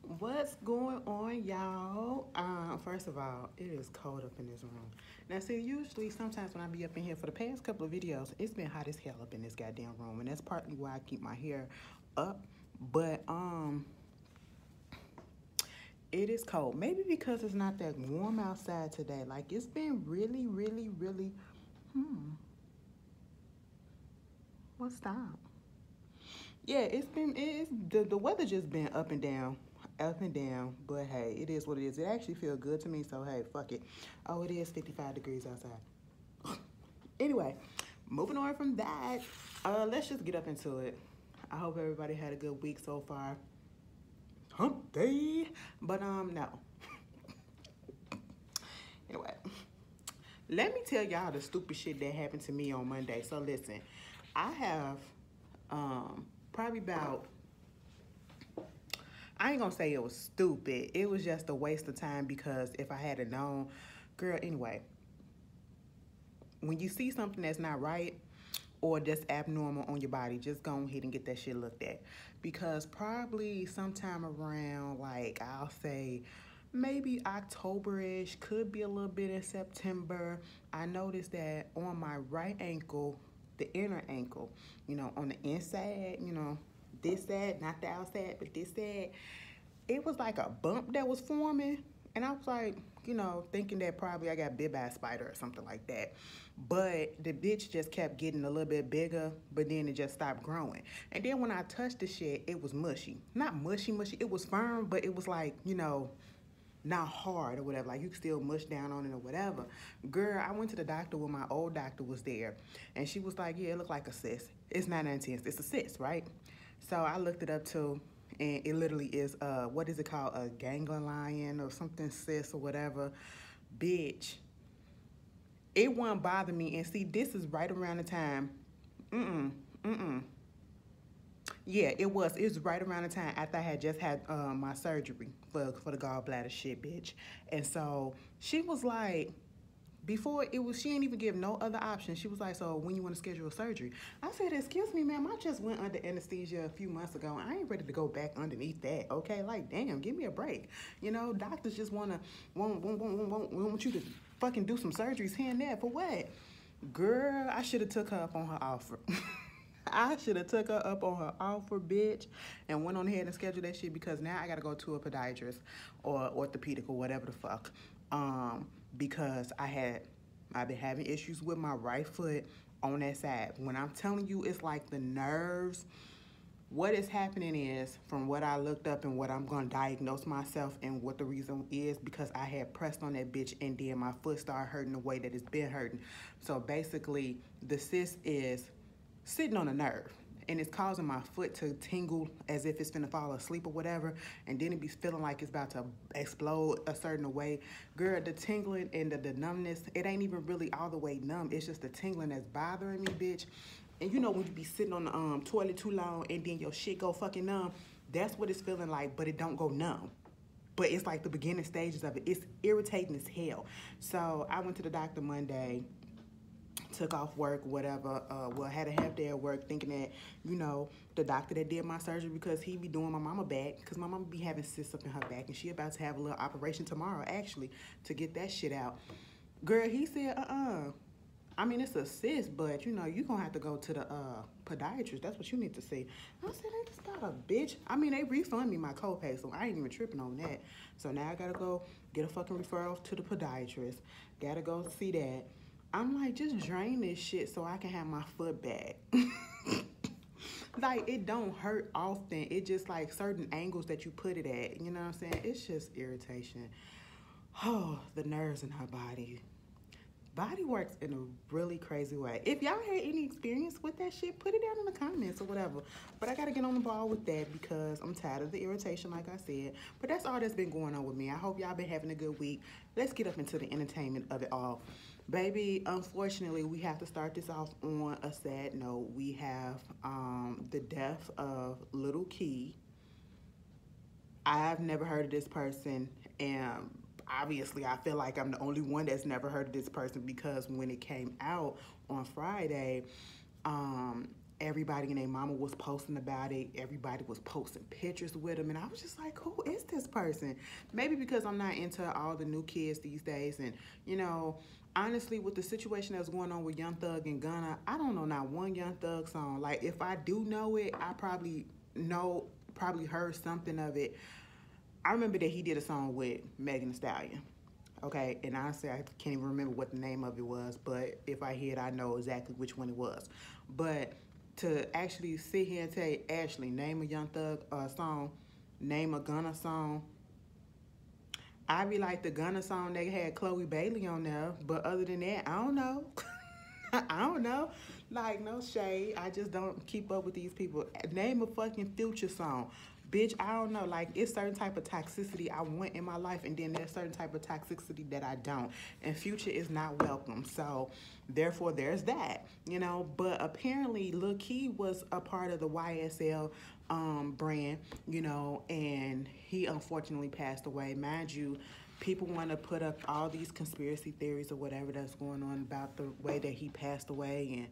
What's going on, y'all? First of all, it is cold up in this room. Now, see, usually, sometimes when I be up in here for the past couple of videos, it's been hot as hell up in this goddamn room, and that's partly why I keep my hair up. But it is cold. Maybe because it's not that warm outside today. Like it's been really, really, really. What's that? Yeah, it's the weather just been up and down, up and down. But hey, it is what it is. It actually feels good to me. So hey, fuck it. Oh, it is 55 degrees outside. Anyway, moving on from that, let's just get up into it. I hope everybody had a good week so far. Hump day, but no. Anyway, let me tell y'all the stupid shit that happened to me on Monday. So listen, I have probably about, I ain't gonna say it was stupid. It was just a waste of time because if I had known, girl, anyway, when you see something that's not right or that's abnormal on your body, just go ahead and get that shit looked at. Because probably sometime around, like, I'll say maybe October-ish, could be a little bit in September, I noticed that on my right ankle, the inner ankle, on the inside, this side, not the outside, but this side, it was like a bump that was forming. And I was like, thinking that probably I got bit by a spider or something like that. But the bitch just kept getting a little bit bigger, but then it just stopped growing. And then when I touched the shit, it was mushy. Not mushy, mushy. It was firm, but it was like, not hard or whatever. Like you could still mush down on it or whatever. Girl, I went to the doctor when my old doctor was there. And she was like, yeah, it looked like a cyst. It's not intense. It's a cyst, right? So I looked it up too. And it literally is, what is it called? A ganglion or something cyst or whatever. Bitch, it won't bother me. And see, this is right around the time. Mm-mm, mm-mm. Yeah, it was. It was right around the time after I had just had my surgery for the gallbladder shit, bitch. And so she was like, before it was, she didn't even give no other option. She was like, so when you want to schedule a surgery? I said, excuse me, ma'am, I just went under anesthesia a few months ago. I ain't ready to go back underneath that, okay? Like, damn, give me a break. Doctors just want you to fucking do some surgeries here and there. For what? Girl, I should have took her up on her offer. I should have took her up on her offer, bitch, and went on ahead and scheduled that shit because now I got to go to a podiatrist or orthopedic or whatever the fuck. Because I've been having issues with my right foot on that side. When I'm telling you, it's like the nerves. What is happening is, from what I looked up and what I'm going to diagnose myself and what the reason is, because I had pressed on that bitch and then my foot started hurting the way that it's been hurting. So basically, the cyst is sitting on a nerve and it's causing my foot to tingle as if it's finna fall asleep or whatever, and then it be feeling like it's about to explode a certain way. Girl, the tingling and the numbness, it ain't even really all the way numb. It's just the tingling that's bothering me, bitch. And when you be sitting on the toilet too long and then your shit go fucking numb, that's what it's feeling like, but it don't go numb. But it's like the beginning stages of it. It's irritating as hell. So I went to the doctor Monday, took off work, whatever. Had a half day at work, thinking that, the doctor that did my surgery, because he be doing my mama back, because my mama be having cysts up in her back, and she about to have a little operation tomorrow, actually, to get that shit out. Girl, he said, I mean, it's a cyst, but, you gonna have to go to the podiatrist. That's what you need to see. I said, ain't this about a bitch? I mean, they refund me my copay, so I ain't even tripping on that. So now I gotta go get a fucking referral to the podiatrist. Gotta go see that. I'm like, just drain this shit so I can have my foot back. Like, it don't hurt often. It just like certain angles that you put it at. You know what I'm saying? It's just irritation. Oh, the nerves in her body. Body works in a really crazy way. If y'all had any experience with that shit, put it down in the comments or whatever. But I got to get on the ball with that because I'm tired of the irritation, like I said. But that's all that's been going on with me. I hope y'all been having a good week. Let's get up into the entertainment of it all. Baby, unfortunately, we have to start this off on a sad note. We have the death of Little Key. I've never heard of this person, and obviously I feel like I'm the only one that's never heard of this person because when it came out on Friday, Everybody and their mama was posting about it. Everybody was posting pictures with him. And I was just like, who is this person? Maybe because I'm not into all the new kids these days. And, you know, honestly, with the situation that's going on with Young Thug and Gunna, I don't know not one Young Thug song. Like, if I do know it, I probably heard something of it. I remember that he did a song with Megan Thee Stallion. Okay, and honestly, I can't even remember what the name of it was, but if I hear it, I know exactly which one it was. But to actually sit here and tell you, Ashley, name a Young Thug song, name a Gunna song, I be like the Gunna song, they had Chloe Bailey on there, but other than that, I don't know. I don't know. Like, no shade. I just don't keep up with these people. Name a fucking Future song. Bitch, I don't know. Like, it's certain type of toxicity I want in my life, and then there's certain type of toxicity that I don't. And Future is not welcome. So, therefore, there's that. You know, but apparently, Lil Key was a part of the YSL brand, you know, and he unfortunately passed away. Mind you, people want to put up all these conspiracy theories or whatever that's going on about the way that he passed away, and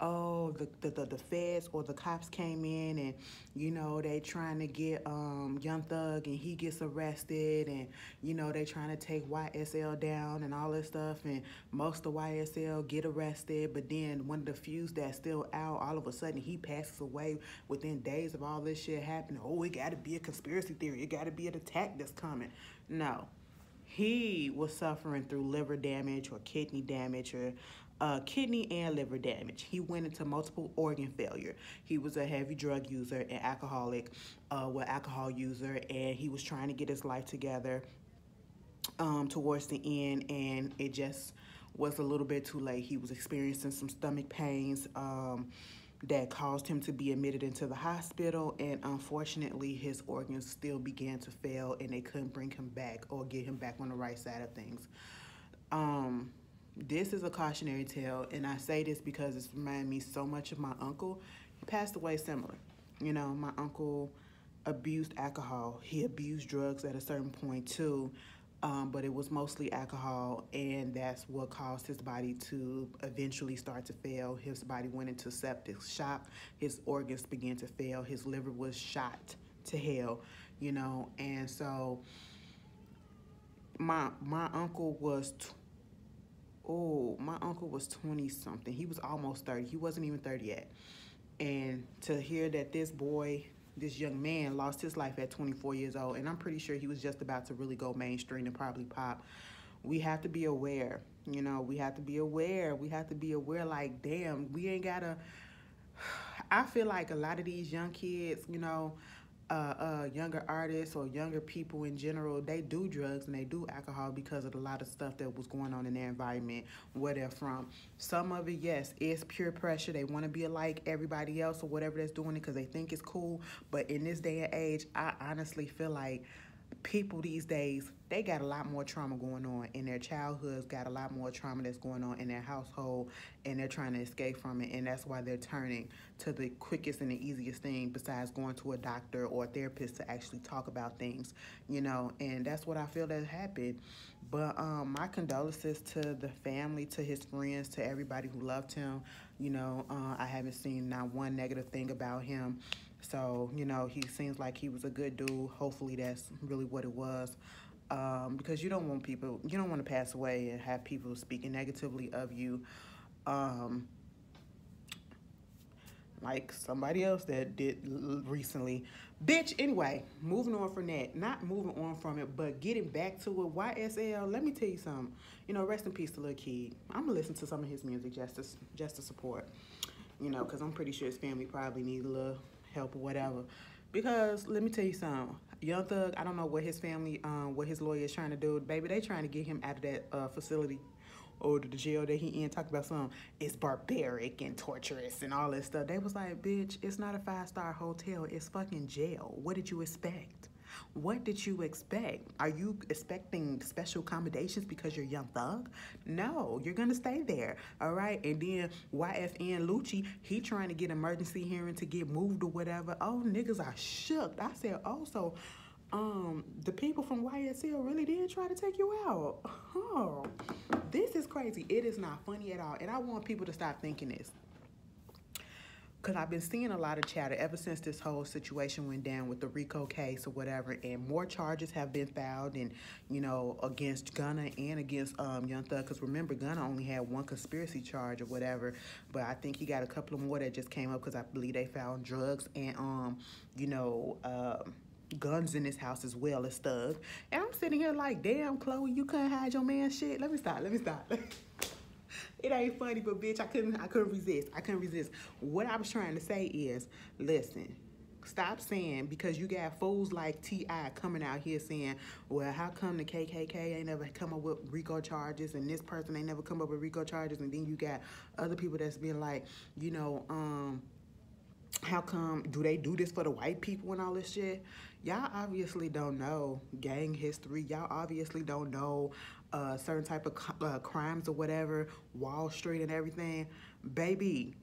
oh, the feds or the cops came in and, you know, they trying to get Young Thug and he gets arrested, and, you know, they trying to take YSL down and all this stuff, and most of YSL get arrested, but then one of the few that's still out, all of a sudden he passes away within days of all this shit happening. Oh, it got to be a conspiracy theory. It got to be an attack that's coming. No. He was suffering through liver damage or kidney damage, or kidney and liver damage. He went into multiple organ failure. He was a heavy drug user and alcohol user, and he was trying to get his life together towards the end, and it just was a little bit too late. He was experiencing some stomach pains that caused him to be admitted into the hospital, and unfortunately his organs still began to fail, and they couldn't bring him back or get him back on the right side of things. This is a cautionary tale, and I say this because it's reminded me so much of my uncle. He passed away similar. You know, my uncle abused alcohol. He abused drugs at a certain point too, but it was mostly alcohol, and that's what caused his body to eventually start to fail. His body went into septic shock. His organs began to fail. His liver was shot to hell, you know, and so my uncle was my uncle was 20 something. He was almost 30. He wasn't even 30 yet. And to hear that this young man lost his life at 24 years old, and I'm pretty sure he was just about to really go mainstream and probably pop. We have to be aware, you know, we have to be aware. We have to be aware, like, damn, we ain't gotta, I feel like a lot of these young kids, you know, younger artists or younger people in general, they do drugs and they do alcohol because of a lot of stuff that was going on in their environment, where they're from. Some of it, yes, is pure pressure. They want to be like everybody else or whatever that's doing it because they think it's cool. But in this day and age, I honestly feel like people these days, they got a lot more trauma going on in their childhoods, got a lot more trauma that's going on in their household, and they're trying to escape from it, and that's why they're turning to the quickest and the easiest thing besides going to a doctor or a therapist to actually talk about things, you know, and that's what I feel that happened. But my condolences to the family, to his friends, to everybody who loved him. You know, I haven't seen not one negative thing about him. So, you know, he seems like he was a good dude. Hopefully that's really what it was. Because you don't want to pass away and have people speaking negatively of you. Like somebody else that did recently. Bitch, anyway, moving on from that. Not moving on from it, but getting back to it. YSL, let me tell you something. You know, rest in peace to Lil Kid. I'm going to listen to some of his music just to support. You know, because I'm pretty sure his family probably needs a little help or whatever. Because let me tell you something. Young Thug, I don't know what his family, what his lawyer is trying to do. Baby, they trying to get him out of that facility or the jail that he in. Talk about something. It's barbaric and torturous and all that stuff. They was like, bitch, it's not a 5-star hotel. It's fucking jail. What did you expect? What did you expect? Are you expecting special accommodations because you're Young Thug? No, you're gonna stay there, all right? And then YFN Lucci, he trying to get emergency hearing to get moved or whatever. Oh, niggas are shook. I said, oh, so the people from YSL really did try to take you out. Oh, this is crazy. It is not funny at all. And I want people to stop thinking this. because I've been seeing a lot of chatter ever since this whole situation went down with the RICO case or whatever, and more charges have been filed, and against Gunna and against Young Thug. Because remember, Gunna only had one conspiracy charge or whatever, but I think he got a couple of more that just came up because I believe they found drugs and guns in his house as well as Thug. And I'm sitting here like, damn, Chloe, you couldn't hide your man shit. Let me stop. It ain't funny, but bitch, I couldn't resist. What I was trying to say is, listen, stop saying, because you got fools like T.I. coming out here saying, well, how come the KKK ain't never come up with RICO charges, and this person ain't never come up with RICO charges, and then you got other people that's been like, how come, do they do this for the white people and all this shit? Y'all obviously don't know gang history. Y'all obviously don't know certain type of crimes or whatever, Wall Street and everything. Baby,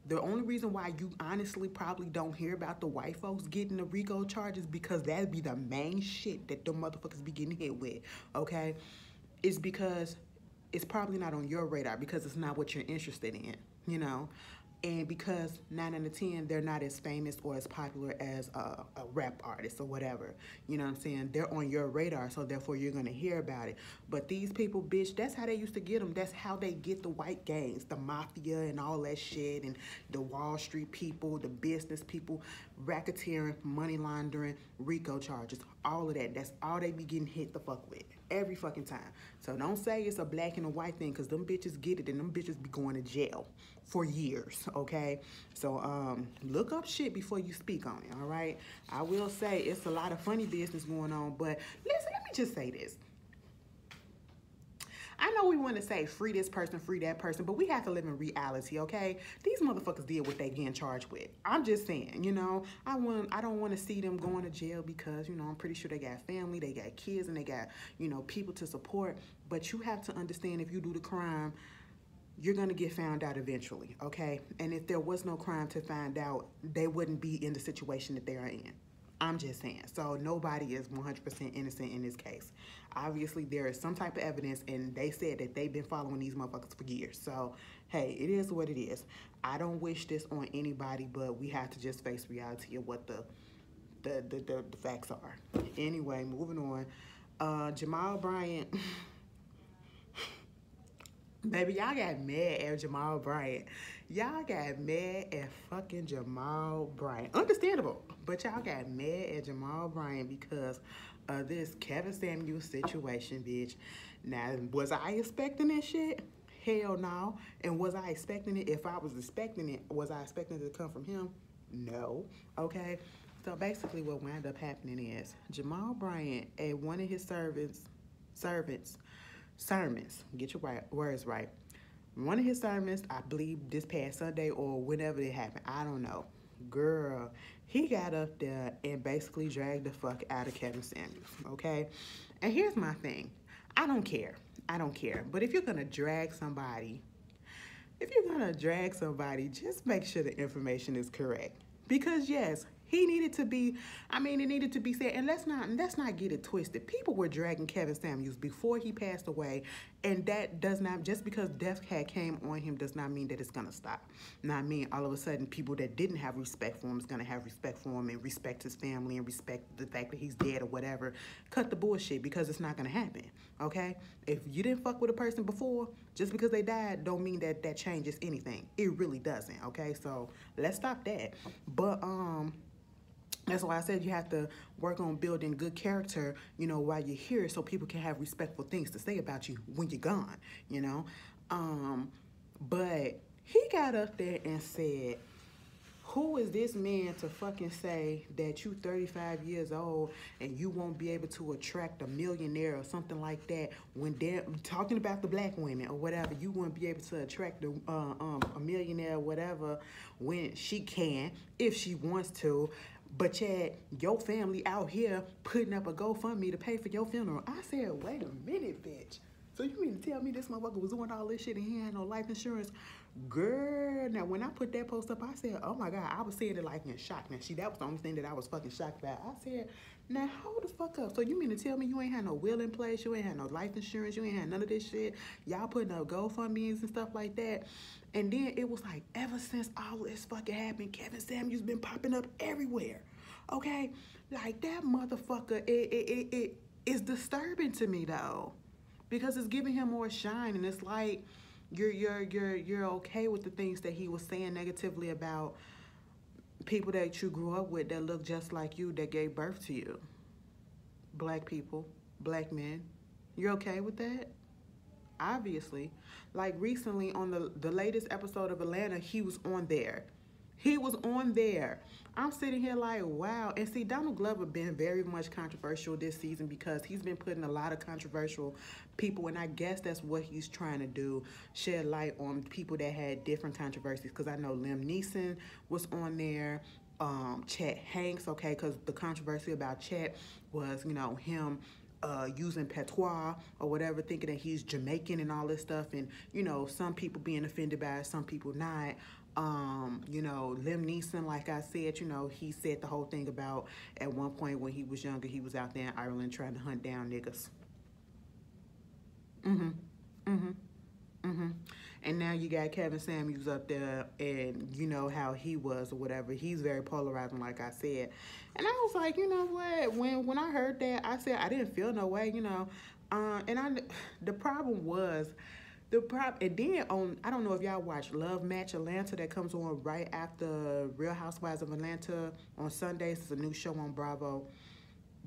the only reason why you honestly probably don't hear about the white folks getting the RICO charges, because that'd be the main shit that the motherfuckers be getting hit with, okay? It's because it's probably not on your radar because it's not what you're interested in, And because 9 out of 10, they're not as famous or as popular as a rap artist or whatever. You know what I'm saying? They're on your radar, so therefore you're going to hear about it. But these people, bitch, that's how they used to get them. That's how they get the white gangs, the mafia and all that shit, and the Wall Street people, the business people, racketeering, money laundering, RICO charges, all of that. That's all they be getting hit the fuck with every fucking time. So don't say it's a black and a white thing, because them bitches get it and them bitches be going to jail for years, okay? So look up shit before you speak on it, all right? I will say it's a lot of funny business going on, but listen, let me just say this. I know we want to say free this person, free that person, but we have to live in reality, okay? These motherfuckers did what they getting charged with. I'm just saying, I don't want to see them going to jail because, I'm pretty sure they got family, they got kids, and they got, people to support. But you have to understand, if you do the crime, you're going to get found out eventually, okay? And if there was no crime to find out, they wouldn't be in the situation that they are in. I'm just saying. So nobody is 100% innocent in this case. Obviously, there is some type of evidence, and they said that they've been following these motherfuckers for years. So, hey, it is what it is. I don't wish this on anybody, but we have to just face reality of what the facts are. Anyway, moving on. Jamal Bryant... Baby, y'all got mad at Jamal Bryant. Y'all got mad at fucking Jamal Bryant. Understandable. But y'all got mad at Jamal Bryant because of this Kevin Samuels situation, bitch. Now, was I expecting this shit? Hell no. And was I expecting it? If I was expecting it, was I expecting it to come from him? No. Okay? So basically what wound up happening is Jamal Bryant, at one of his sermons, get your words right. One of his sermons, I believe this past Sunday or whenever it happened, I don't know. Girl, he got up there and basically dragged the fuck out of Kevin Samuels, okay? And here's my thing. I don't care. But if you're going to drag somebody, just make sure the information is correct. Because yes, it needed to be said. And let's not get it twisted. People were dragging Kevin Samuels before he passed away, and that does not, just because death had came on him does not mean that it's gonna stop. Not mean all of a sudden people that didn't have respect for him is gonna have respect for him and respect his family and respect the fact that he's dead or whatever. Cut the bullshit, because it's not gonna happen. Okay? If you didn't fuck with a person before, just because they died don't mean that that changes anything. It really doesn't. Okay? So let's stop that. But that's why I said you have to work on building good character, while you're here, so people can have respectful things to say about you when you're gone, But he got up there and said, who is this man to fucking say that you 35 years old and you won't be able to attract a millionaire or something like that when they're talking about the black women or whatever, you won't be able to attract a millionaire or whatever when she can, if she wants to. But yet, your family out here putting up a GoFundMe to pay for your funeral. I said, wait a minute, bitch. So you mean to tell me this motherfucker was doing all this shit and he had no life insurance? Girl, now when I put that post up, I said, oh my God, I was saying it like in shock. Now, see, that was the only thing that I was fucking shocked about. I said, Now hold the fuck up. So you mean to tell me you ain't had no will in place, you ain't had no life insurance, you ain't had none of this shit? Y'all putting up GoFundMe's and stuff like that. And then it was like, ever since all this fucking happened, Kevin Samuels been popping up everywhere. Okay? Like that motherfucker, it is disturbing to me though. Because it's giving him more shine, and it's like you're okay with the things that he was saying negatively about people that you grew up with that look just like you, that gave birth to you. Black people, black men. You're okay with that? Obviously. Like recently on the latest episode of Atlanta, he was on there. He was on there. I'm sitting here like, wow. And see, Donald Glover been very much controversial this season because he's been putting a lot of controversial people, and I guess that's what he's trying to do, shed light on people that had different controversies. Because I know Liam Neeson was on there, Chet Hanks, okay, because the controversy about Chet was, you know, him using patois or whatever, thinking that he's Jamaican and all this stuff, and you know, some people being offended by it, some people not. You know, Liam Neeson, like I said, you know, he said the whole thing about at one point when he was younger, he was out there in Ireland trying to hunt down niggas. Mm-hmm. Mm-hmm. Mm-hmm. And now you got Kevin Samuels up there, and you know how he was or whatever. He's very polarizing, like I said. And I was like, you know what? When I heard that, I said I didn't feel no way, you know. The problem was and then on, I don't know if y'all watch Love Match Atlanta, that comes on right after Real Housewives of Atlanta on Sundays. It's a new show on Bravo.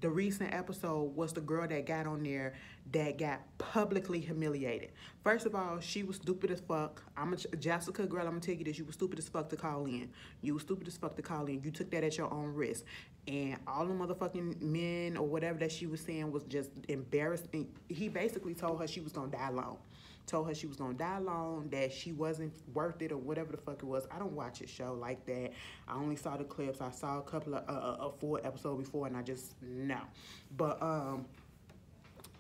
The recent episode was the girl that got on there that got publicly humiliated. First of all, she was stupid as fuck. Jessica, girl, I'm gonna tell you this. You were stupid as fuck to call in. You were stupid as fuck to call in. You took that at your own risk. And all the motherfucking men or whatever that she was saying was just embarrassing. He basically told her she was gonna die alone. Told her she was gonna die alone, that she wasn't worth it or whatever the fuck it was. I don't watch a show like that. I only saw the clips. I saw a couple of a full episode before, and I just no.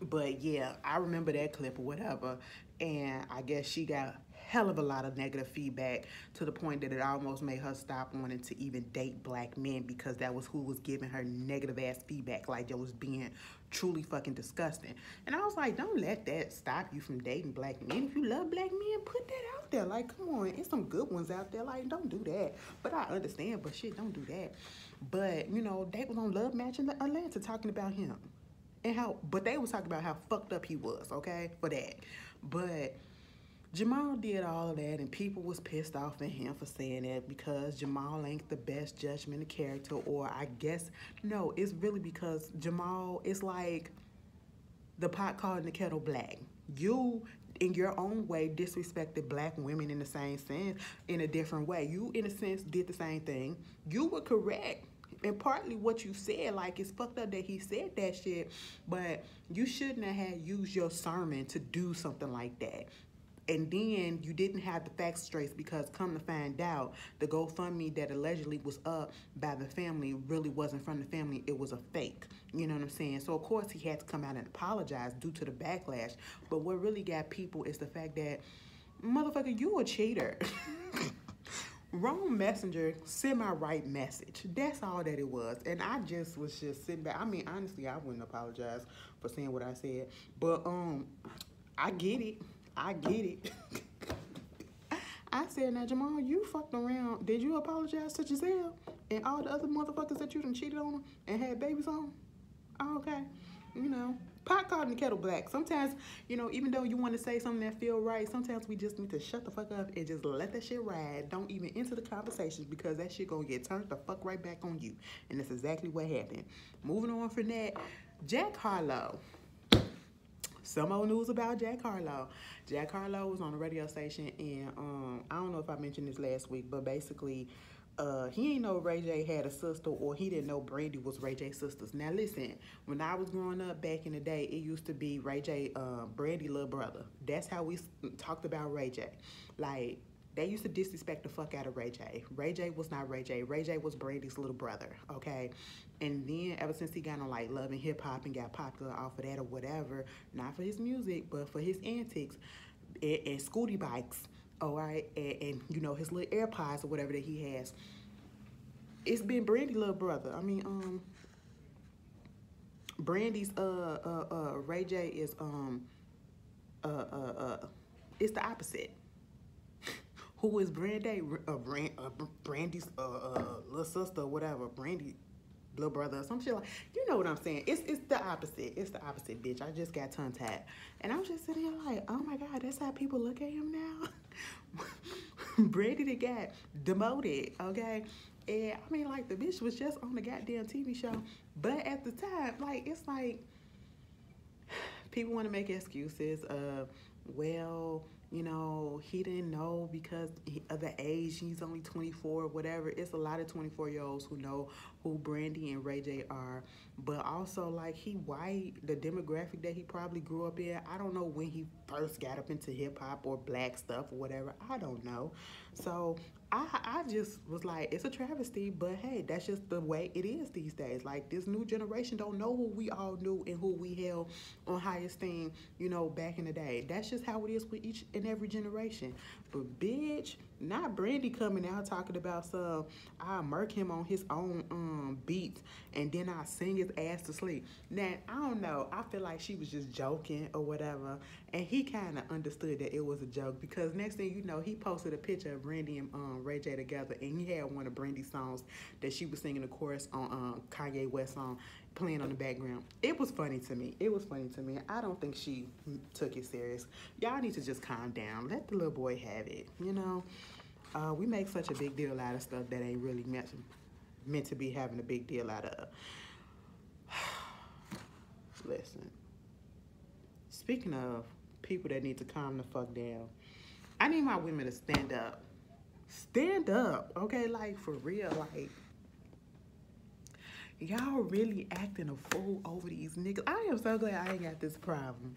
But yeah, I remember that clip or whatever, and I guess she got hell of a lot of negative feedback to the point that it almost made her stop wanting to even date black men, because that was who was giving her negative ass feedback, like that was being truly fucking disgusting. And I was like, don't let that stop you from dating black men. If you love black men, put that out there. Like, come on, it's some good ones out there. Like, don't do that. But I understand, but shit, don't do that. But, you know, they was on Love Match in Atlanta talking about him. But they was talking about how fucked up he was, okay, for that. But Jamal did all of that, and people was pissed off at him for saying that because Jamal ain't the best judgment of character, or I guess, no, it's really because Jamal is like the pot calling the kettle black. You, in your own way, disrespected black women in the same sense, in a different way. You, in a sense, did the same thing. You were correct. And partly what you said, like, it's fucked up that he said that shit, but you shouldn't have had used your sermon to do something like that. And then you didn't have the facts straight, because come to find out, the GoFundMe that allegedly was up by the family really wasn't from the family. It was a fake. You know what I'm saying? So, of course, he had to come out and apologize due to the backlash. But what really got people is the fact that, motherfucker, you a cheater. Wrong messenger, send my right message. That's all that it was. And I just was just sitting back. I mean, honestly, I wouldn't apologize for saying what I said. But I get it. I get it. I said, now, Jamal, you fucked around. Did you apologize to Giselle and all the other motherfuckers that you done cheated on and had babies on? Oh, okay. You know, pot calling the kettle black. Sometimes, you know, even though you want to say something that feel right, sometimes we just need to shut the fuck up and just let that shit ride. Don't even enter the conversations, because that shit gonna get turned the fuck right back on you. And that's exactly what happened. Moving on from that, Jack Harlow. Some old news about Jack Harlow. Jack Harlow was on the radio station, and I don't know if I mentioned this last week, but basically, he ain't know Ray J had a sister, or he didn't know Brandy was Ray J's sisters. Now listen, when I was growing up back in the day, it used to be Ray J, Brandy little brother. That's how we talked about Ray J. Like, they used to disrespect the fuck out of Ray J. Ray J was not Ray J. Ray J was Brandy's little brother, okay? And then ever since he got on like Love and Hip Hop and got popular off of that or whatever, not for his music, but for his antics and scooty bikes, all right, and you know, his little AirPods or whatever that he has, it's been Brandy's little brother. I mean, Brandy's Ray J is it's the opposite. Who is Brandy? Brandy's little sister, or whatever. Brandy, little brother, or some shit like. You know what I'm saying? It's the opposite. It's the opposite, bitch. I just got tongue tied, and I'm just sitting here like, oh my god, that's how people look at him now. Brandy that got demoted, okay? And I mean, like, the bitch was just on the goddamn TV show, but at the time, like, it's like people want to make excuses of, well, you know, he didn't know because of the age. He's only 24, whatever. It's a lot of 24-year-olds who know who Brandy and Ray J are. But also, like, he white, the demographic that he probably grew up in. I don't know when he first got up into hip-hop or black stuff or whatever. I don't know. So I just was like, it's a travesty, but hey, that's just the way it is these days. Like, this new generation don't know who we all knew and who we held on high esteem, you know, back in the day. That's just how it is with each and every generation. But bitch, not Brandy coming out talking about some, I'll murk him on his own beats and then I'll sing his ass to sleep. Now, I don't know. I feel like she was just joking or whatever. And he kind of understood that it was a joke, because next thing you know, he posted a picture of Brandy and Ray J together, and he had one of Brandy's songs that she was singing the chorus on Kanye West song playing on the background. It was funny to me. It was funny to me. I don't think she took it serious. Y'all need to just calm down. Let the little boy have it, you know? We make such a big deal out of stuff that ain't really meant to be having a big deal out of. Listen. Speaking of people that need to calm the fuck down, I need my women to stand up. Stand up, okay? Like, for real, like, y'all really acting a fool over these niggas. I am so glad I ain't got this problem.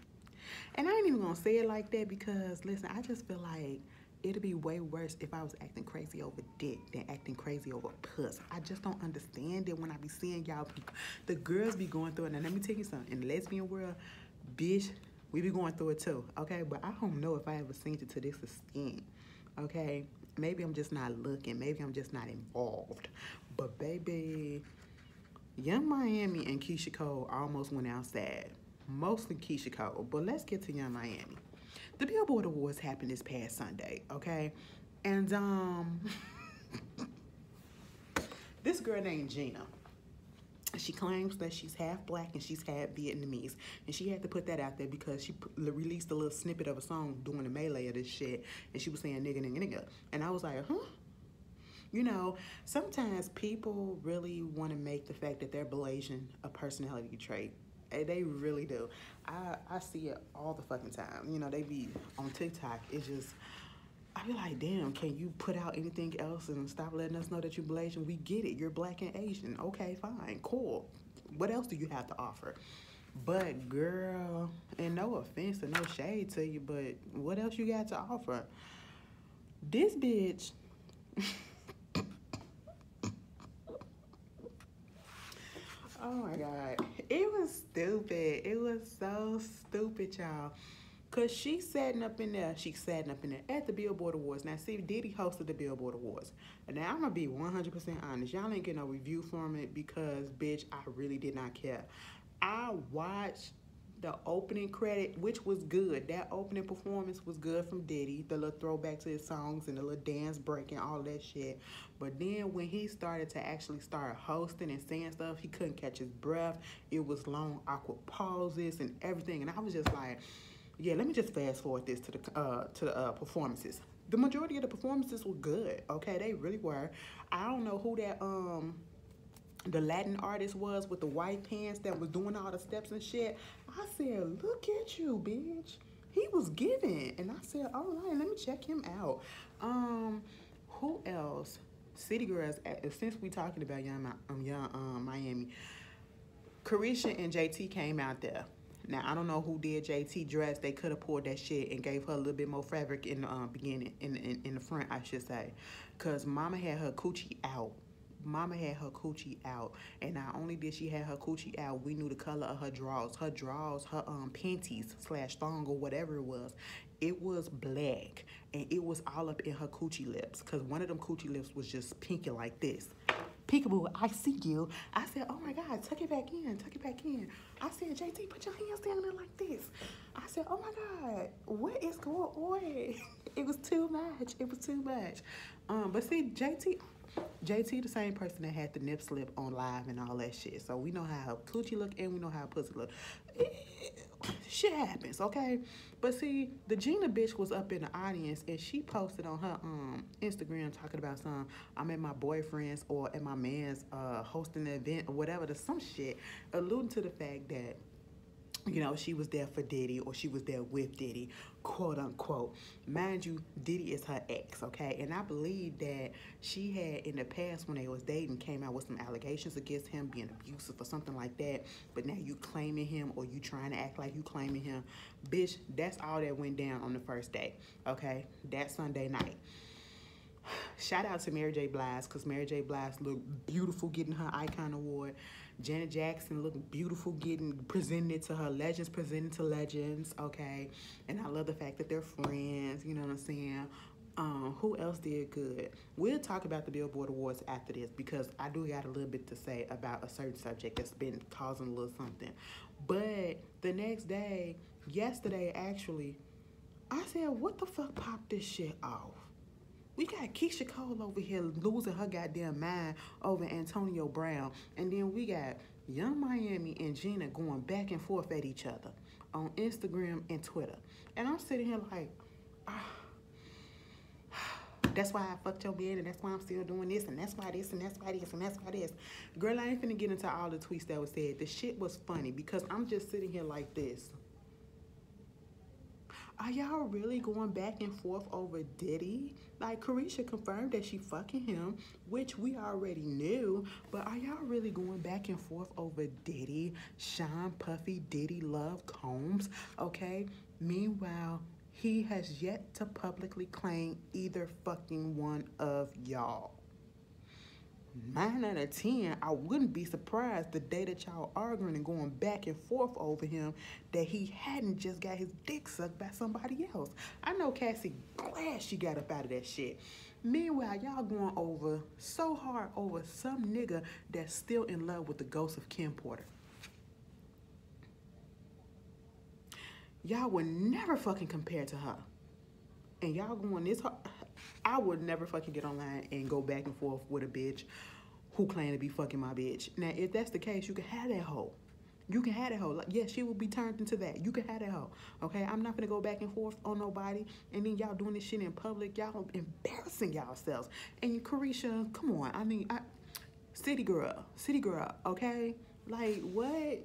And I ain't even gonna say it like that because, listen, I just feel like it'd be way worse if I was acting crazy over dick than acting crazy over puss. I just don't understand it when I be seeing y'all. The girls be going through it. And let me tell you something. In the lesbian world, bitch, we be going through it too, okay? But I don't know if I ever seen it to this extent, okay? Maybe I'm just not looking. Maybe I'm just not involved. But baby, Young Miami and Keisha Cole almost went outside. Mostly Keisha Cole. But let's get to Young Miami. The Billboard Awards happened this past Sunday, okay? And this girl named Gina, she claims that she's half black and she's half Vietnamese. And she had to put that out there because she released a little snippet of a song doing the melee of this shit. And she was saying nigga, nigga, nigga. And I was like, huh? You know, sometimes people really want to make the fact that they're Blasian a personality trait. They really do. I see it all the fucking time. You know, they be on TikTok. It's just, I be like, damn, can you put out anything else and stop letting us know that you're Blasian? We get it. You're black and Asian. Okay, fine, cool. What else do you have to offer? But girl, and no offense and no shade to you, but what else you got to offer? This bitch... Oh my God. It was stupid. It was so stupid, y'all. Cause she's setting up in there at the Billboard Awards. Now, see, Diddy hosted the Billboard Awards. And now I'm gonna be 100% honest. Y'all ain't getting no review from it because, bitch, I really did not care. I watched the opening credit, which was good. That opening performance was good from Diddy. The little throwback to his songs and the little dance break and all that shit. But then when he started to actually start hosting and saying stuff, he couldn't catch his breath. It was long, awkward pauses and everything. And I was just like, yeah, let me just fast forward this to the performances. The majority of the performances were good. Okay, they really were. I don't know who that the Latin artist was with the white pants that was doing all the steps and shit. I said, look at you, bitch. He was giving. And I said, all right, let me check him out. Who else? City Girls, since we talking about young Miami, Carisha and JT came out there. Now, I don't know who did JT dress. They could have pulled that shit and gave her a little bit more fabric in the beginning, in the front, I should say. Because Mama had her coochie out. Mama had her coochie out, and not only did she have her coochie out, we knew the color of her drawers, her panties / thong or whatever it was black, and it was all up in her coochie lips, because one of them coochie lips was just pinky like this. Peekaboo, I see you. I said, oh my God, tuck it back in, tuck it back in. I said, JT, put your hands down there like this. I said, oh my God, what is going on? It was too much. It was too much. But see, JT the same person that had the nip slip on live and all that shit. So we know how her coochie look and we know how her pussy look. Shit happens, okay? But see, the Gina bitch was up in the audience and she posted on her Instagram talking about I'm at my boyfriend's or at my man's hosting an event or whatever, some shit alluding to the fact that, you know, she was there for Diddy or she was there with Diddy, quote unquote. Mind you, Diddy is her ex, okay? And I believe that she had in the past when they was dating came out with some allegations against him being abusive or something like that. But now you claiming him or you trying to act like you claiming him. Bitch, that's all that went down on the first day, okay? That Sunday night. Shout out to Mary J. Blige, because Mary J. Blige looked beautiful getting her Icon Award. Janet Jackson looked beautiful getting presented to her Legends, presented to Legends, okay? And I love the fact that they're friends, you know what I'm saying? Who else did good? We'll talk about the Billboard Awards after this because I do got a little bit to say about a certain subject that's been causing a little something. But the next day, yesterday actually, I said, what the fuck popped this shit off? We got Keisha Cole over here losing her goddamn mind over Antonio Brown. And then we got Young Miami and Gina going back and forth at each other on Instagram and Twitter. And I'm sitting here like, that's why I fucked your man and that's why I'm still doing this and that's why this and that's why this and that's why this. Girl, I ain't finna get into all the tweets that was said. The shit was funny because I'm just sitting here like this. Are y'all really going back and forth over Diddy? Like, Carisha confirmed that she fucking him, which we already knew. But are y'all really going back and forth over Diddy, Sean Puffy, Diddy Love Combs? Okay? Meanwhile, he has yet to publicly claim either fucking one of y'all. 9 out of 10, I wouldn't be surprised the day that y'all arguing and going back and forth over him that he hadn't just got his dick sucked by somebody else. I know Cassie glad she got up out of that shit. Meanwhile, y'all going over so hard over some nigga that's still in love with the ghost of Kim Porter. Y'all would never fucking compare to her. And y'all going this hard. I would never fucking get online and go back and forth with a bitch who claim to be fucking my bitch. Now, if that's the case, you can have that hoe. You can have that hoe. Like, yeah, she will be turned into that. You can have that hoe. Okay? I'm not gonna go back and forth on nobody. And then y'all doing this shit in public. Y'all embarrassing yourselves. And Carisha, come on. I mean, city girl, okay? Like, what?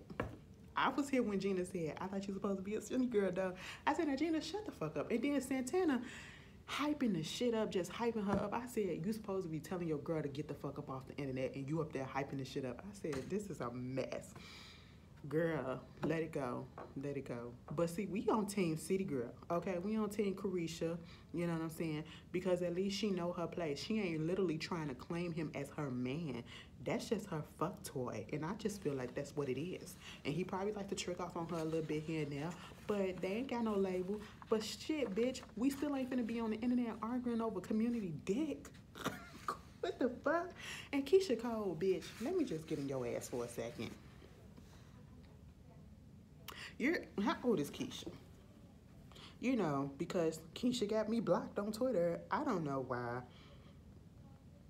I was here when Gina said, I thought you were supposed to be a city girl, though. I said, now, Gina, shut the fuck up. And then Santana hyping the shit up, just hyping her up. I said, you supposed to be telling your girl to get the fuck up off the internet, and you up there hyping the shit up. I said, this is a mess. Girl, let it go. Let it go. But see, we on team City Girl, okay? We on team Carisha, you know what I'm saying? Because at least she know her place. She ain't literally trying to claim him as her man. That's just her fuck toy. And I just feel like that's what it is. And he probably like to trick off on her a little bit here and there. But they ain't got no label. But shit, bitch, we still ain't finna be on the internet arguing over community dick. What the fuck? And Keisha Cole, bitch, let me just get in your ass for a second. How old is Keisha? You know, because Keisha got me blocked on Twitter. I don't know why.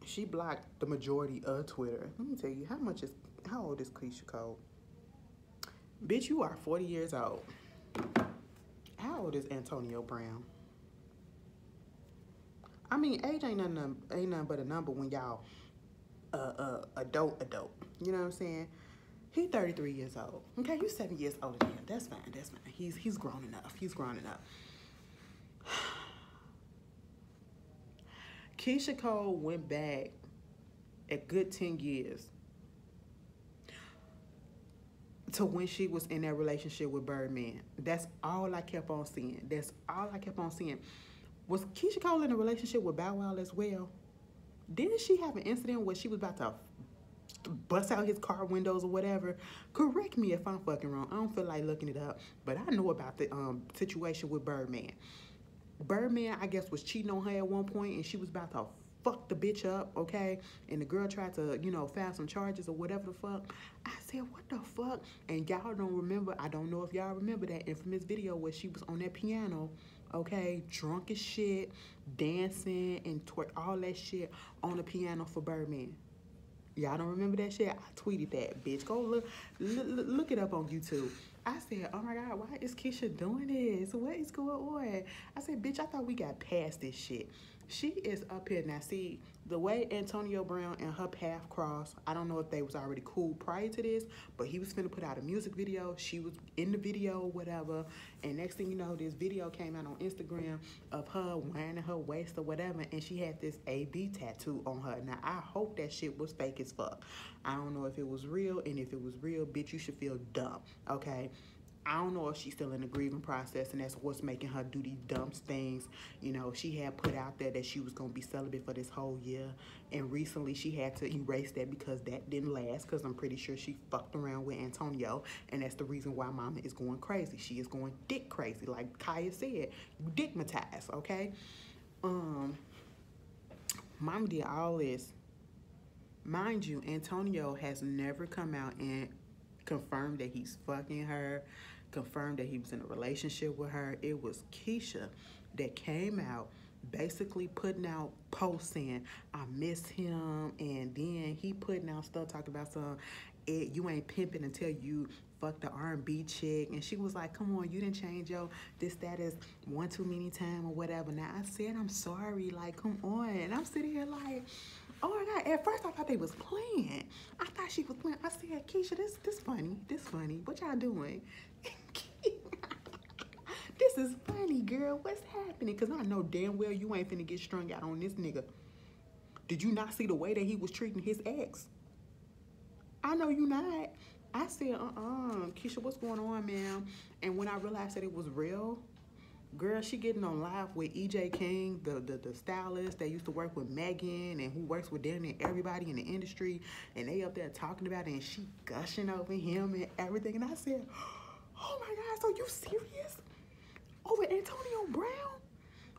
She blocked the majority of Twitter. Let me tell you, how old is Keisha Cole? Bitch, you are 40 years old. How old is Antonio Brown? I mean, age ain't nothing but a number when y'all adult. You know what I'm saying? He's 33 years old. Okay, you 7 years older than him. That's fine. That's fine. He's grown enough. He's grown enough. Keisha Cole went back a good 10 years to when she was in that relationship with Birdman. That's all I kept on seeing. That's all I kept on seeing. Was Keisha Cole in a relationship with Bow Wow as well? Didn't she have an incident where she was about to bust out his car windows or whatever? Correct me if I'm fucking wrong. I don't feel like looking it up, but I know about the situation with Birdman. Birdman, I guess, was cheating on her at one point, and she was about to fucked the bitch up, okay? And the girl tried to, you know, file some charges or whatever the fuck. I said, what the fuck? And y'all don't remember, I don't know if y'all remember that infamous video where she was on that piano, okay, drunk as shit, dancing and twerk, all that shit on the piano for Birdman. Y'all don't remember that shit? I tweeted that, bitch. Go look it up on YouTube. I said, oh my God, why is Keisha doing this? What is going on? I said, bitch, I thought we got past this shit. She is up here. Now, see, the way Antonio Brown and her path crossed, I don't know if they was already cool prior to this, but he was finna put out a music video. She was in the video, whatever. And next thing you know, this video came out on Instagram of her wearing her waist or whatever, and she had this AB tattoo on her. Now, I hope that shit was fake as fuck. I don't know if it was real, and if it was real, bitch, you should feel dumb, okay? I don't know if she's still in the grieving process, and that's what's making her do these dumb things. You know, she had put out there that she was going to be celibate for this whole year, and recently she had to erase that because that didn't last, because I'm pretty sure she fucked around with Antonio, and that's the reason why mama is going crazy. She is going dick crazy, like Kaya said. You dickmatized, okay? Mama did all this. Mind you, Antonio has never come out and confirmed that he's fucking her, confirmed that he was in a relationship with her. It was Keisha that came out basically putting out posts saying, I miss him, and then he putting out stuff talking about you ain't pimping until you fuck the R&B chick. And she was like, come on, you didn't change your this status one too many times or whatever. Now I said, I'm sorry, like, come on. And I'm sitting here like, oh my God, at first I thought they was playing. I thought she was playing. I said, Keisha, this funny. What y'all doing? This is funny, girl. What's happening? Because I know damn well you ain't finna get strung out on this nigga. Did you not see the way that he was treating his ex? I know you not. I said, Keisha, what's going on, ma'am? And when I realized that it was real, girl, she getting on live with E.J. King, the stylist that used to work with Megan and who works with them and everybody in the industry. And they up there talking about it, and she gushing over him and everything. And I said, oh my God, so you serious? Over Antonio Brown?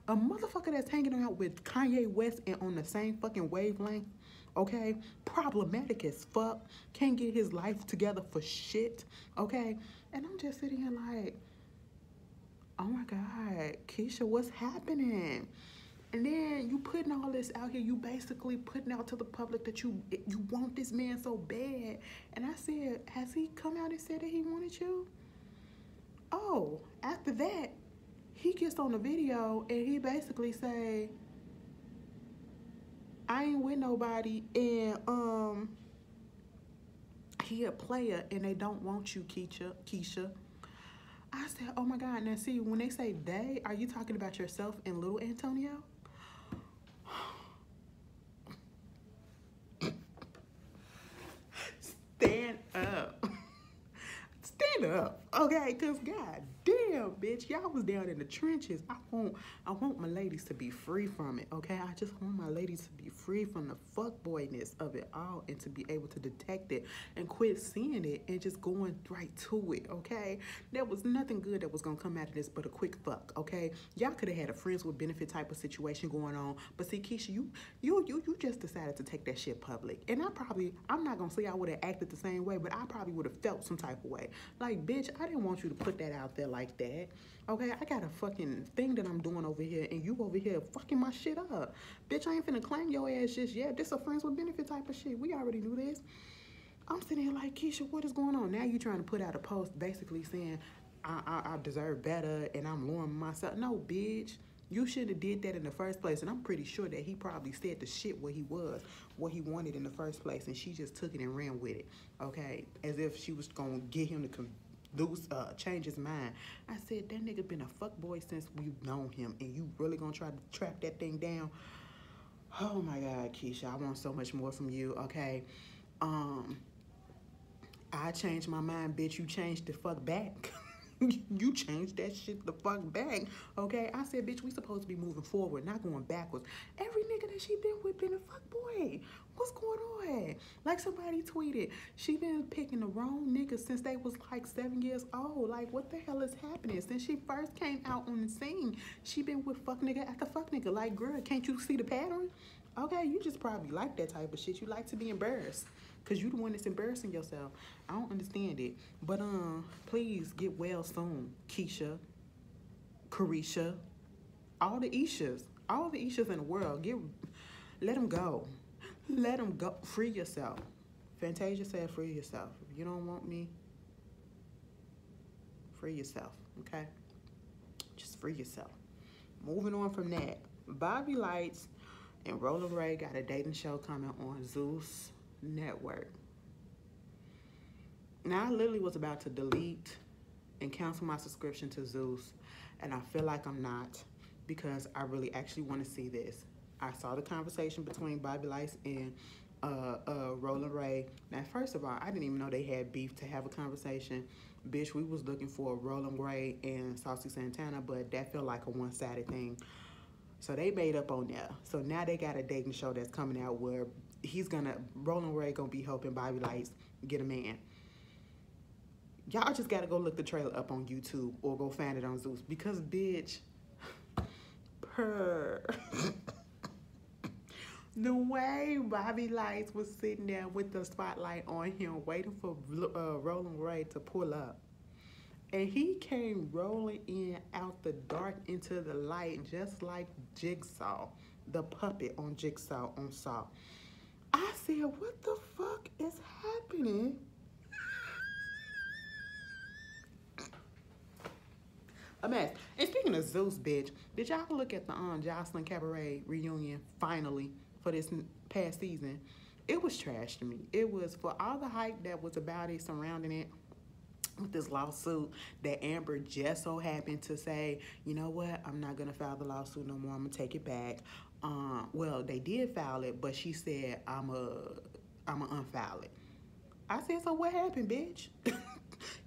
A motherfucker that's hanging out with Kanye West and on the same fucking wavelength, okay? Problematic as fuck. Can't get his life together for shit, okay? And I'm just sitting here like, oh my God, Keisha, what's happening? And then you putting all this out here, you basically putting out to the public that you want this man so bad. And I said, has he come out and said that he wanted you? Oh, after that, he gets on the video and he basically say, I ain't with nobody, and he a player and they don't want you, Keisha. I said, oh my God. Now see, when they say they, are you talking about yourself and little Antonio? Stand up. Stand up, okay? Because God damn, bitch, y'all was down in the trenches. I want my ladies to be free from it, okay? I just want my ladies to be free from the fuckboyness of it all and to be able to detect it and quit seeing it and just going right to it, okay? There was nothing good that was gonna come out of this but a quick fuck, okay? Y'all could have had a friends with benefit type of situation going on, but see, Keisha, you just decided to take that shit public. And I'm not gonna say I would have acted the same way, but I probably would have felt some type of way. Like, bitch, I didn't want you to put that out there like that. Okay, I got a fucking thing that I'm doing over here, and you over here fucking my shit up. Bitch, I ain't finna claim your ass just yet. This a friends with benefit type of shit. We already knew this. I'm sitting here like, Keisha, what is going on? Now you trying to put out a post basically saying I deserve better and I'm lowering myself. No, bitch. You should have did that in the first place. And I'm pretty sure that he probably said the shit what he wanted in the first place. And she just took it and ran with it. Okay? As if she was going to get him to change his mind. I said, that nigga been a fuckboy since we've known him. And you really going to try to trap that thing down? Oh my God, Keisha. I want so much more from you. Okay? I changed my mind, bitch. You changed the fuck back. You changed that shit the fuck back, okay? I said, bitch, we supposed to be moving forward, not going backwards. Every nigga that she been with been a fuck boy. What's going on? Like somebody tweeted, she been picking the wrong niggas since they was like 7 years old. Like, what the hell is happening? Since she first came out on the scene, she been with fuck nigga after fuck nigga. Like, girl, can't you see the pattern? Okay, you just probably like that type of shit. You like to be embarrassed. Cause you the one that's embarrassing yourself. I don't understand it. But please get well soon. Keisha, Carisha, all the Ishas in the world. Let them go. Let them go. Free yourself. Fantasia said free yourself. If you don't want me, free yourself, okay? Just free yourself. Moving on from that, Bobby Lights and Roland Ray got a dating show coming on Zeus Network. Now, I literally was about to delete and cancel my subscription to Zeus, and I feel like I'm not, because I really actually want to see this. I saw the conversation between Bobby Lights and Roland Ray. Now, first of all, I didn't even know they had beef to have a conversation. Bitch, we was looking for Roland Ray and Saucy Santana, but that felt like a one-sided thing. So they made up on there. So now they got a dating show that's coming out where Roland Ray gonna be helping Bobby Lights get a man. Y'all just gotta go look the trailer up on YouTube or go find it on Zeus, because bitch, the way Bobby Lights was sitting there with the spotlight on him waiting for Roland Ray to pull up, and he came rolling in out the dark into the light just like Jigsaw, the puppet on Jigsaw on Saw. I said, what the fuck is happening? A mess. And speaking of Zeus, bitch, did y'all look at the Jocelyn Cabaret reunion finally for this past season? It was trash to me. It was, for all the hype that was about it, surrounding it, with this lawsuit that Amber just so happened to say, you know what, I'm not gonna file the lawsuit no more, I'm gonna take it back. Well, they did file it, but she said I'ma unfile it. I said, so what happened, bitch?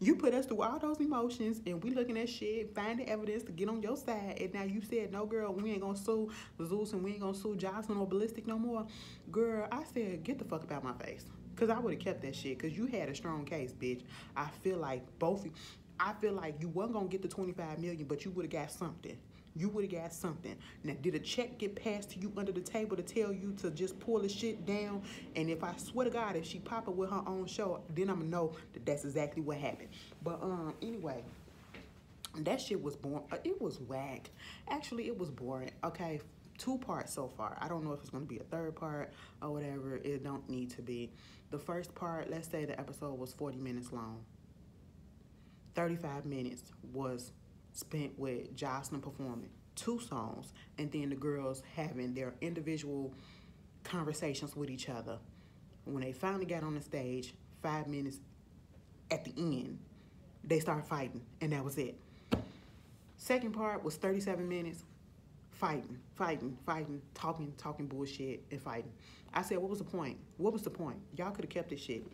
You put us through all those emotions, and we looking at shit, finding evidence to get on your side, and now you said, no, girl, we ain't gonna sue Zeus and we ain't gonna sue Jocelyn or Ballistic no more. Girl, I said, get the fuck up out my face. Because I would have kept that shit, because you had a strong case, bitch. I feel like you wasn't going to get the $25 million, but you would have got something. You would have got something. Now, did a check get passed to you under the table to tell you to just pull the shit down? And if I swear to God, if she pop up with her own show, then I'm going to know that that's exactly what happened. But anyway, that shit was boring. It was whack. Actually, it was boring. Okay, 2 parts so far. I don't know if it's going to be a 3rd part or whatever. It don't need to be. The first part, let's say the episode was 40 minutes long. 35 minutes was spent with Jocelyn performing 2 songs, and then the girls having their individual conversations with each other. When they finally got on the stage, 5 minutes at the end, they started fighting, and that was it. Second part was 37 minutes. Fighting, talking bullshit and fighting. I said, what was the point? What was the point? Y'all could have kept this shit.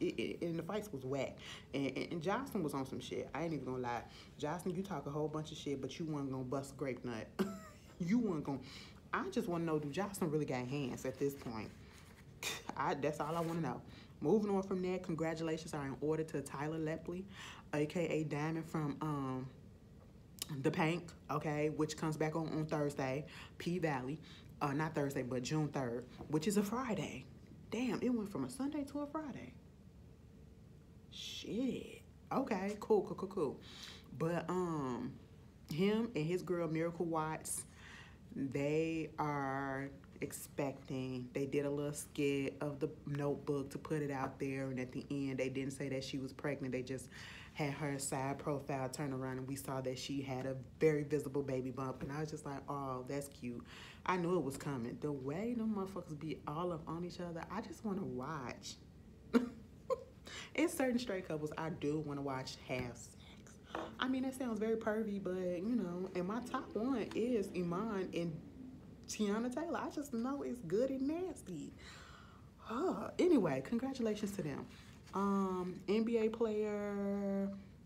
And the fights was whack. And Jocelyn was on some shit. I ain't even gonna lie. Jocelyn, you talk a whole bunch of shit, but you weren't gonna bust a grape nut. You weren't gonna. I just want to know, do Jocelyn really got hands at this point? That's all I want to know. Moving on from that, congratulations are in order to Tyler Lepley, a.k.a. Diamond from The Pank, okay, which comes back on Thursday, P-Valley. Not Thursday, but June 3rd, which is a Friday. Damn, it went from a Sunday to a Friday. Shit. Okay, cool. But him and his girl Miracle Watts, they are expecting. They did a little skit of the Notebook to put it out there, and at the end they didn't say that she was pregnant. They just had her side profile turn around, and we saw that she had a very visible baby bump, and I was just like, oh, that's cute. I knew it was coming. The way them motherfuckers be all up on each other, I just want to watch. It's certain straight couples I do want to watch have sex. I mean, that sounds very pervy, but, you know, and my top one is Iman and Tiana Taylor. I just know it's good and nasty. Anyway, congratulations to them. NBA player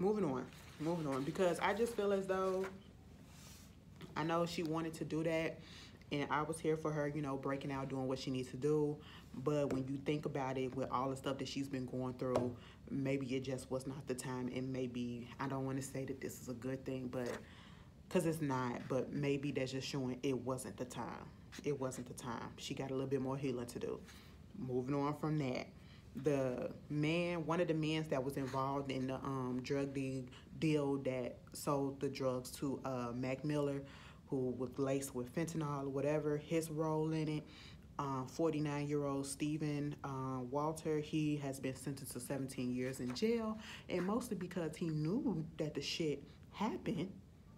moving on. Moving on. Because I just feel as though I know she wanted to do that. And I was here for her, you know, breaking out, doing what she needs to do. But when you think about it, with all the stuff that she's been going through, maybe it just was not the time. And maybe, I don't want to say that this is a good thing, but because it's not. But maybe that's just showing it wasn't the time. It wasn't the time. She got a little bit more healing to do. Moving on from that. The man, one of the men that was involved in the drug deal that sold the drugs to Mac Miller, who was laced with fentanyl or whatever, his role in it, 49-year-old Stephen Walter, he has been sentenced to 17 years in jail, and mostly because he knew that the shit happened.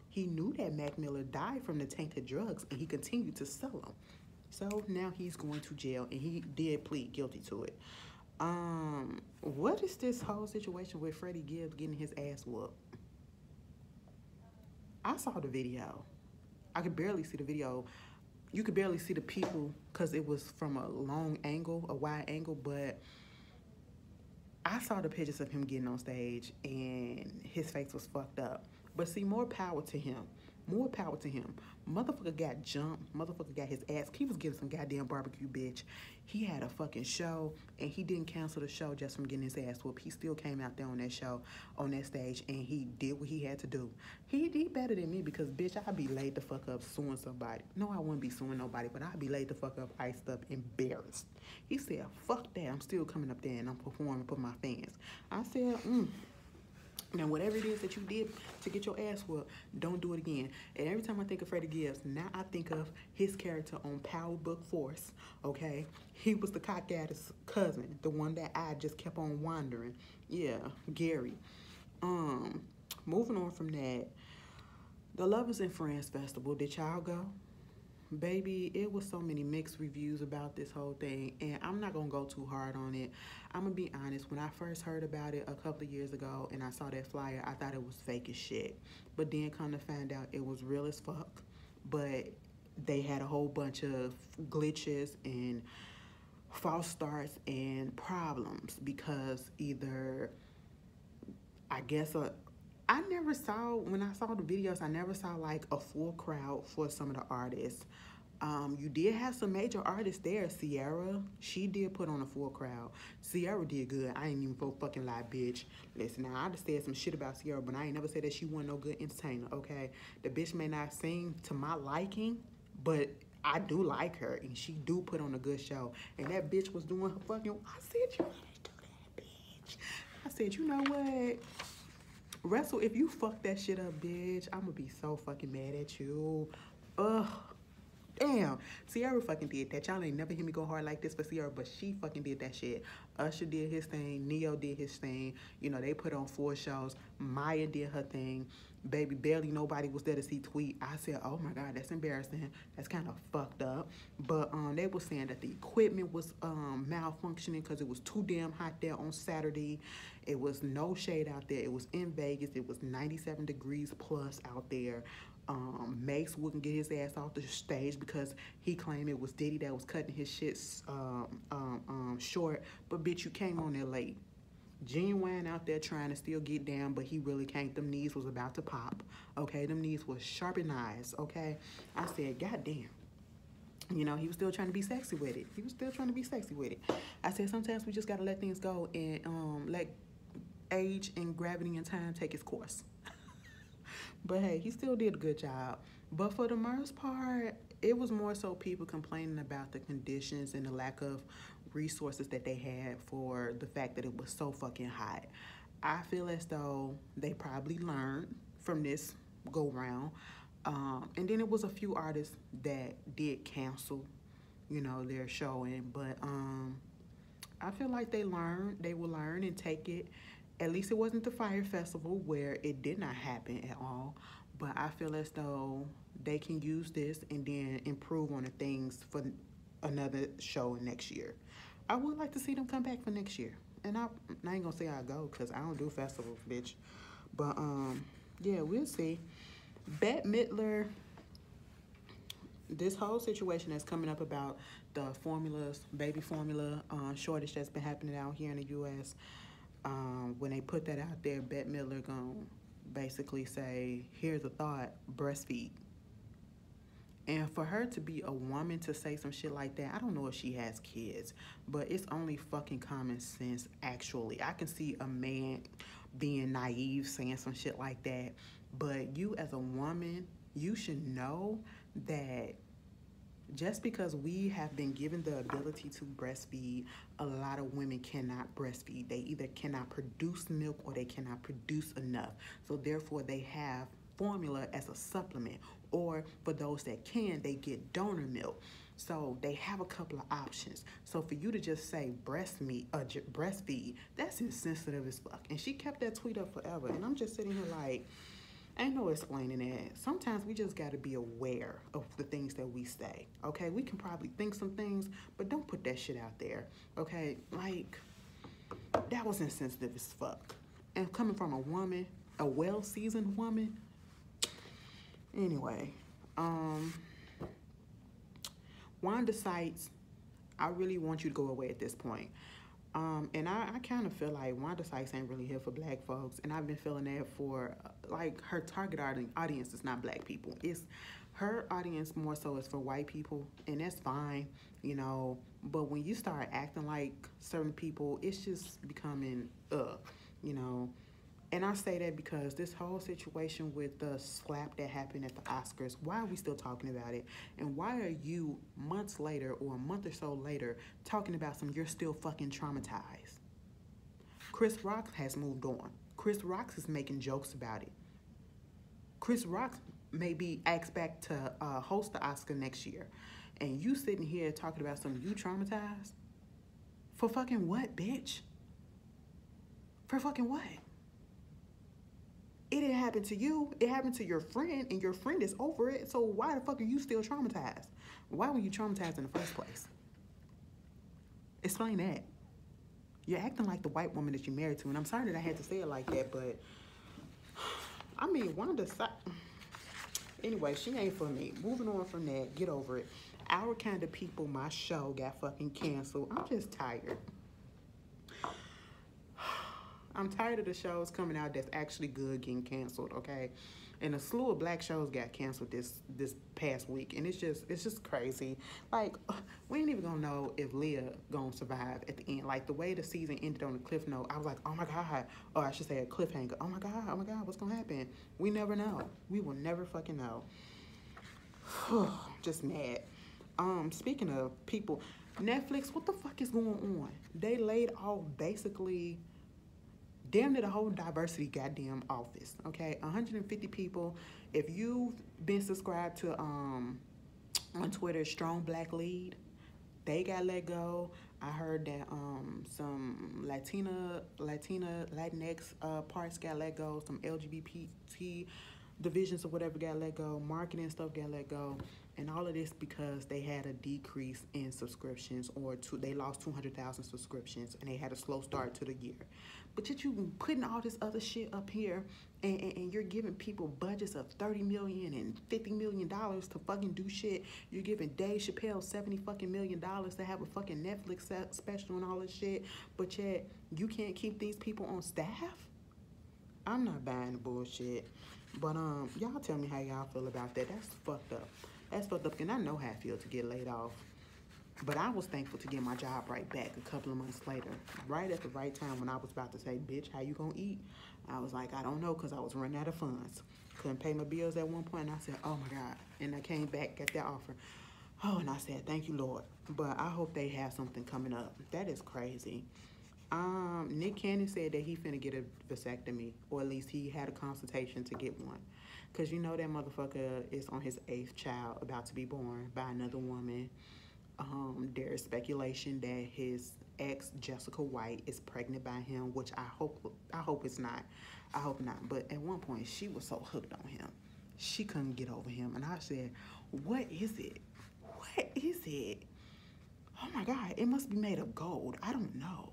He knew that Mac Miller died from the tainted drugs, and he continued to sell them. So now he's going to jail, and he did plead guilty to it. What is this whole situation with Freddie Gibbs getting his ass whooped? I saw the video. I could barely see the video. You could barely see the people because it was from a long angle, a wide angle, but I saw the pictures of him getting on stage and his face was fucked up. But see, more power to him. More power to him. Motherfucker got jumped. Motherfucker got his ass. He was getting some goddamn barbecue, bitch. He had a fucking show, and he didn't cancel the show just from getting his ass whooped. He still came out there on that show, on that stage, and he did what he had to do. He better than me because, bitch, I'd be laid the fuck up suing somebody. No, I wouldn't be suing nobody, but I'd be laid the fuck up, iced up, embarrassed. He said, fuck that. I'm still coming up there, and I'm performing for my fans. I said, Now, whatever it is that you did to get your ass whooped, don't do it again. And every time I think of Freddie Gibbs, now I think of his character on Power Book Force, okay? He was the cockadder's cousin, the one that I just kept on wandering. Yeah, Gary. Moving on from that, the Lovers and Friends Festival, did y'all go? Baby, it was so many mixed reviews about this whole thing, and I'm not gonna go too hard on it. I'm gonna be honest, when I first heard about it a couple of years ago and I saw that flyer, I thought it was fake as shit. But then come to find out it was real as fuck. But they had a whole bunch of glitches and false starts and problems because either, I guess, I never saw, when I saw the videos, I never saw like a full crowd for some of the artists. You did have some major artists there. Sierra, she did put on a full crowd. Sierra did good. I ain't even go fucking lie, bitch. Listen, now I just said some shit about Sierra, but I ain't never said that she wasn't no good entertainer, okay? The bitch may not sing to my liking, but I do like her, and she do put on a good show. And that bitch was doing her fucking, I said, you gotta do that, bitch. I said, you know what? Russell, if you fuck that shit up, bitch, I'm gonna be so fucking mad at you. Ugh. Damn. Sierra fucking did that. Y'all ain't never hear me go hard like this for Sierra, but she fucking did that shit. Usher did his thing. Neo did his thing. You know, they put on 4 shows. Maya did her thing. Baby, barely nobody was there to see Tweet. I said, oh my God, that's embarrassing. That's kind of fucked up. But they were saying that the equipment was malfunctioning because it was too damn hot there on Saturday. It was no shade out there. It was in Vegas. It was 97 degrees plus out there. Mace wouldn't get his ass off the stage because he claimed it was Diddy that was cutting his shit short. But bitch, you came on there late. Genuine out there trying to still get down, but he really can't. Them knees was about to pop. Okay, them knees was sharp and nice. Okay, I said, goddamn. You know, he was still trying to be sexy with it. He was still trying to be sexy with it. I said, sometimes we just gotta let things go and let age and gravity and time take its course. But hey, he still did a good job. But for the most part, it was more so people complaining about the conditions and the lack of resources that they had for the fact that it was so fucking hot. I feel as though they probably learned from this go round. And then it was a few artists that did cancel, you know, their showing. But I feel like they learned. They will learn and take it. At least it wasn't the Fire Festival where it did not happen at all. But I feel as though they can use this and then improve on the things for another show next year. I would like to see them come back for next year. And I ain't gonna say I'll go because I don't do festivals, bitch. But yeah, we'll see. Bette Midler, this whole situation that's coming up about the formulas, baby formula shortage that's been happening out here in the U.S., When they put that out there, Bette Midler gonna basically say, here's a thought, breastfeed. And for her to be a woman to say some shit like that, I don't know if she has kids, but it's only fucking common sense, actually. I can see a man being naive saying some shit like that, but you as a woman, you should know that just because we have been given the ability to breastfeed, a lot of women cannot breastfeed. They either cannot produce milk or they cannot produce enough. So therefore, they have formula as a supplement, or for those that can, they get donor milk. So they have a couple of options. So for you to just say breastfeed, that's insensitive as fuck. And she kept that tweet up forever. And I'm just sitting here like, ain't no explaining that. Sometimes we just got to be aware of the things that we say, okay? We can probably think some things, but don't put that shit out there, okay? Like, that was insensitive as fuck. And coming from a woman, a well-seasoned woman. Anyway, Wanda Sykes, I really want you to go away at this point. And I kind of feel like Wanda Sykes ain't really here for black folks. And I've been feeling that for, like, her target audience is not black people. It's her audience more so is for white people. And that's fine, you know. But when you start acting like certain people, it's just becoming, you know. And I say that because this whole situation with the slap that happened at the Oscars, why are we still talking about it? And why are you months later or a month or so later talking about you're still fucking traumatized? Chris Rock has moved on. Chris Rock is making jokes about it. Chris Rock may be asked back to host the Oscar next year. And you sitting here talking about you traumatized? For fucking what, bitch? For fucking what? It didn't happen to you. It happened to your friend, and your friend is over it. So why the fuck are you still traumatized? Why were you traumatized in the first place? Explain that. You're acting like the white woman that you're married to, and I'm sorry that I had to say it like that, but I mean, anyway, she ain't for me. Moving on from that, get over it. Our Kind of People, my show got fucking canceled. I'm just tired. I'm tired of the shows coming out that's actually good getting canceled, okay? And a slew of black shows got canceled this past week, and it's just crazy. Like, we ain't even gonna know if Leah gonna survive at the end. Like, the way the season ended on a cliff note, I was like, oh my God, or I should say a cliffhanger. Oh my God, what's gonna happen? We never know. We will never fucking know. Just mad. Speaking of people, Netflix, what the fuck is going on? They laid off basically damn near the whole diversity goddamn office, okay? 150 people. If you've been subscribed to, on Twitter, Strong Black Lead, they got let go. I heard that some Latinx parts got let go. Some LGBT divisions or whatever got let go. Marketing stuff got let go. And all of this because they had a decrease in subscriptions, or they lost 200,000 subscriptions, and they had a slow start to the year. But yet you putting all this other shit up here, and you're giving people budgets of $30 million and $50 million to fucking do shit. You're giving Dave Chappelle $70 fucking million to have a fucking Netflix special and all this shit. But yet you can't keep these people on staff. I'm not buying the bullshit. But y'all tell me how y'all feel about that. That's fucked up. That's fucked up, and I know how I feel to get laid off. But I was thankful to get my job right back a couple of months later. Right at the right time when I was about to say, bitch, how you gonna eat? I was like, I don't know, because I was running out of funds. Couldn't pay my bills at one point, and I said, oh my God. And I came back, got that offer. Oh, and I said, thank you, Lord. But I hope they have something coming up. That is crazy. Nick Cannon said that he finna get a vasectomy, or at least he had a consultation to get one. Because you know that motherfucker is on his 8th child about to be born by another woman. There is speculation that his ex, Jessica White, is pregnant by him, which I hope it's not. I hope not. But at one point, she was so hooked on him. She couldn't get over him. And I said, what is it? What is it? Oh my God, it must be made of gold. I don't know.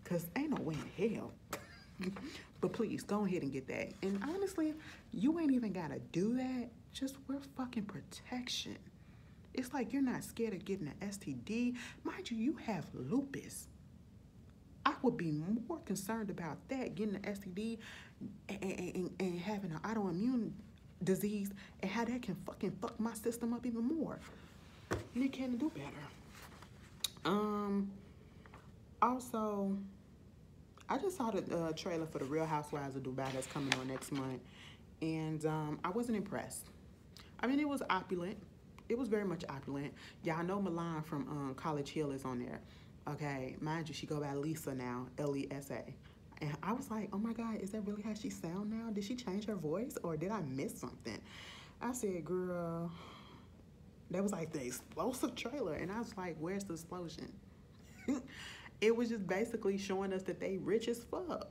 Because ain't no way in hell. But please, go ahead and get that. And honestly, you ain't even got to do that. Just wear fucking protection. It's like you're not scared of getting an STD. Mind you, you have lupus. I would be more concerned about that, getting an STD and having an autoimmune disease and how that can fucking fuck my system up even more. You can't do better. Also, I just saw the trailer for the Real Housewives of Dubai that's coming on next month, and I wasn't impressed. I mean, it was opulent. It was very much opulent. Y'all know Milan from College Hill is on there. Okay, mind you, she go by Lisa now, Lesa. And I was like, oh my God, is that really how she sound now? Did she change her voice or did I miss something? I said, girl, that was like the explosive trailer. And I was like, where's the explosion? It was just basically showing us that they rich as fuck.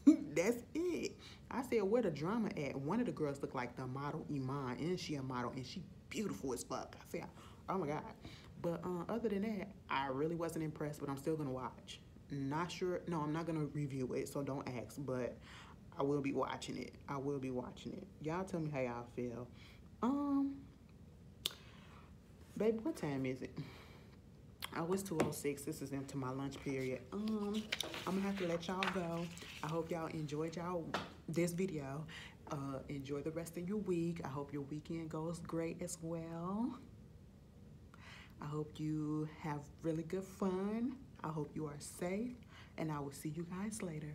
That's it. I said, where the drama at? One of the girls looked like the model Iman, and she a model, and she beautiful as fuck. I said, oh my God. But other than that, I really wasn't impressed, but I'm still gonna watch. Not sure. No, I'm not gonna review it, so don't ask. But I will be watching it. I will be watching it. Y'all tell me how y'all feel. Baby, what time is it? Oh, it's 2:06. This is into my lunch period. I'm gonna have to let y'all go. I hope y'all enjoyed this video. Enjoy the rest of your week. I hope your weekend goes great as well. I hope you have really good fun. I hope you are safe, and I will see you guys later.